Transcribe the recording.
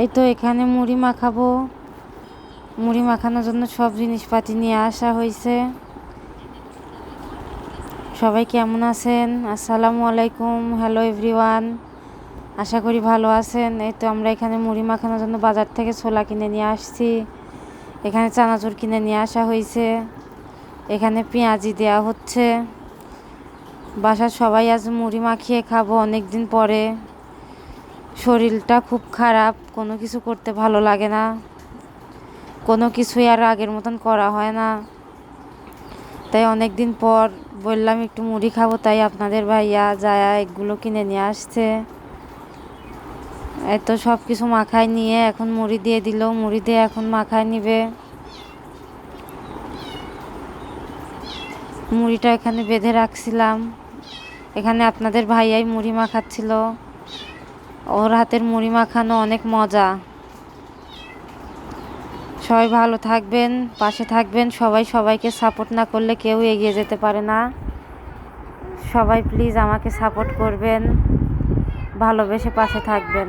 এই তো এখানে মুড়ি মাখাবো। মুড়ি মাখানোর জন্য সব জিনিসপাতি নিয়ে আসা হয়েছে। সবাই কেমন আছেন? আসসালামু আলাইকুম। হ্যালো এভরিওয়ান, আশা করি ভালো আছেন। এই তো আমরা এখানে মুড়ি মাখানোর জন্য বাজার থেকে ছোলা কিনে নিয়ে আসছি। এখানে চানাচুর কিনে নিয়ে আসা হয়েছে। এখানে পেঁয়াজি দেওয়া হচ্ছে। বাসার সবাই আজ মুড়ি মাখিয়ে খাবো অনেক দিন পরে। শরীরটা খুব খারাপ, কোনো কিছু করতে ভালো লাগে না, কোনো কিছুই আর আগের মতন করা হয় না। তাই অনেক দিন পর বললাম একটু মুড়ি খাবো, তাই আপনাদের ভাইয়া যায়া এগুলো কিনে নিয়ে আসছে। এত সব কিছু মাখায় নিয়ে এখন মুড়ি দিয়ে দিল, মুড়ি দিয়ে এখন মাখায় নিবে। মুড়িটা এখানে বেঁধে রাখছিলাম। এখানে আপনাদের ভাইয়াই মুড়ি মাখাচ্ছিল। ওর হাতের মুড়ি মাখানো অনেক মজা। সবাই ভালো থাকবেন, পাশে থাকবেন। সবাই সবাইকে সাপোর্ট না করলে কেউ এগিয়ে যেতে পারে না। সবাই প্লিজ আমাকে সাপোর্ট করবেন, ভালোবেসে পাশে থাকবেন।